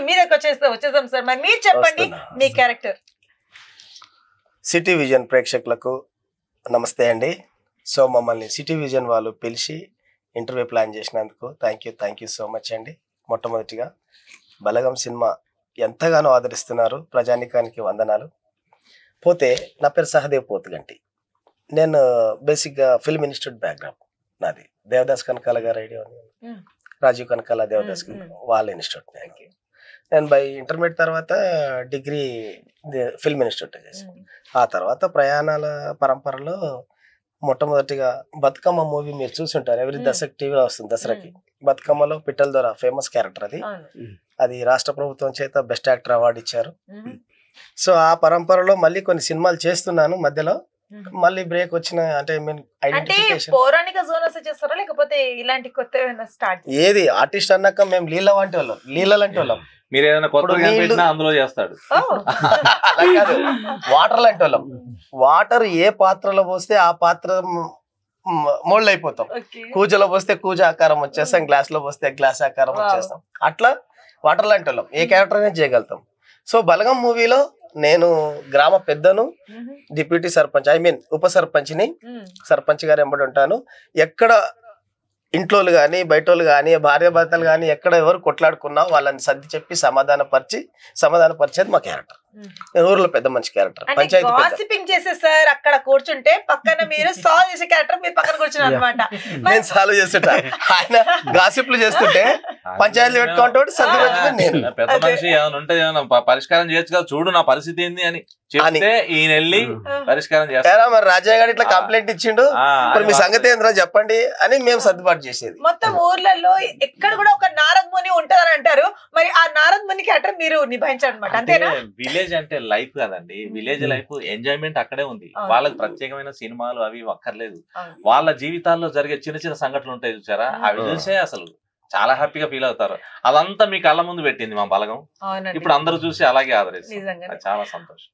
మీదకి వచ్చేసాం సార్. మరి మీరు చెప్పండి మీ క్యారెక్టర్. సిటీ విజన్ ప్రేక్షకులకు నమస్తే అండి. సో మమ్మల్ని సిటీ విజన్ వాళ్ళు పిలిచి ఇంటర్వ్యూ ప్లాన్ చేసినందుకు థ్యాంక్ యూ సో మచ్ అండి. మొట్టమొదటిగా బలగం సినిమా ఎంతగానో ఆదరిస్తున్నారు, ప్రజానికానికి వందనాలు. పోతే నా పేరు సహదేవ్ పోతుగంటి. నేను బేసిక్గా ఫిల్మ్ ఇన్స్టిట్యూట్ బ్యాక్గ్రౌండ్ నాది. దేవదాస్ కనకాల గారు ఐడియా ఉంది, రాజీవ్ కనకాల దేవదాస్ వాళ్ళ ఇన్స్టిట్యూట్. నేను బై ఇంటర్మీడియట్ తర్వాత డిగ్రీ ఫిల్మ్ ఇన్స్టిట్యూట్ చేశాను. ఆ తర్వాత ప్రయాణాల పరంపరలో మొట్టమొదటిగా బతుకమ్మ మూవీ మీరు చూసుంటారు, ఎవరి దసరా టీవీలో వస్తుంది. దసరాకి బతుకమ్మలో పిట్టల ద్వారా ఫేమస్ క్యారెక్టర్ అది రాష్ట్ర ప్రభుత్వం చేత బెస్ట్ యాక్టర్ అవార్డు ఇచ్చారు. సో ఆ పరంపరలో మళ్ళీ కొన్ని సినిమాలు చేస్తున్నాను. మధ్యలో మళ్ళీ బ్రేక్ వచ్చిన అంటే పౌరాణిక జోనర్స్ చేస్తారా లేకపోతే ఇలాంటి కొత్త స్టార్ట్? ఏది ఆర్టిస్ట్ అన్నాక మేము లీల వంటి వాళ్ళం, లీలలాంటి వాళ్ళం. మీరు ఏదైనా కొత్త అందులో చేస్తాడు. అలా కాదు, వాటర్ లాంటి వాళ్ళం. వాటర్ ఏ పాత్రలో పోస్తే ఆ పాత్ర మోల్డ్ అయిపోతాం. కూజలో పోస్తే కూజ ఆకారం వచ్చేస్తాం, గ్లాస్ లో పోస్తే గ్లాస్ ఆకారం వచ్చేస్తాం. అట్లా వాటర్ లాంటి వాళ్ళం, ఏ క్యారెక్టర్ అయినా చేయగలుగుతాం. సో బలగం మూవీలో నేను గ్రామ పెద్దను, డిప్యూటీ సర్పంచ్ ఉప సర్పంచ్ని, సర్పంచ్ గారు ఎంబడి ఉంటాను. ఎక్కడ ఇంట్లోళ్ళు కానీ బయటోళ్ళు కానీ భార్యాభర్తలు కానీ ఎక్కడ ఎవరు కొట్లాడుకున్నా వాళ్ళని సర్ది చెప్పి సమాధానపరిచేది మా క్యారెక్టర్. ఊర్లో పెద్ద మంచి క్యారెక్టర్, పంచాయతీ చేసే సార్. అక్కడ కూర్చుంటే పక్కన మీరు సాల్వ్ చేసే క్యారెక్టర్ మీరు పక్కన కూర్చున్నారు అనమాట. నేను సాల్వ్ చేస్తుంటా, ఆయన గాసిప్లు చేస్తుంటే పంచాయతీలు పెట్టుకుంటాడు. నేను పెద్ద మనిషి ఏమైనా ఉంటే ఏమైనా పరిష్కారం చేయొచ్చు కదా, చూడు నా పరిస్థితి ఏంది అని చెప్తే ఈయన వెళ్ళి పరిష్కారం చేస్తారా. మరి రాజయ్య గారు ఇట్లా కంప్లైంట్ ఇచ్చిండు, మరి మీ సంగతి ఏంద్రా చెప్పండి అని మేము సర్దుబాటు చేసేది. మొత్తం ఊర్లలో ఎక్కడ కూడా ఒక నారద్ ముని ఉంటదని అంటారు, మరి ఆ నారద్ ముని క్యారెక్టర్ మీరు నిభాయించారనమాట, అంతేనా? విలేజ్ అంటే లైఫ్ కదండి, విలేజ్ లైఫ్ ఎంజాయ్మెంట్ అక్కడే ఉంది. వాళ్ళకి ప్రత్యేకమైన సినిమాలు అవి అక్కర్లేదు. వాళ్ళ జీవితాల్లో జరిగే చిన్న చిన్న సంఘటనలు ఉంటాయి చూసారా, అవి చూసే అసలు చాలా హ్యాపీగా ఫీల్ అవుతారు. అదంతా మీ కళ్ళ ముందు పెట్టింది మా బలగం. ఇప్పుడు అందరూ చూసి అలాగే ఆదరిస్తారు, చాలా సంతోషం.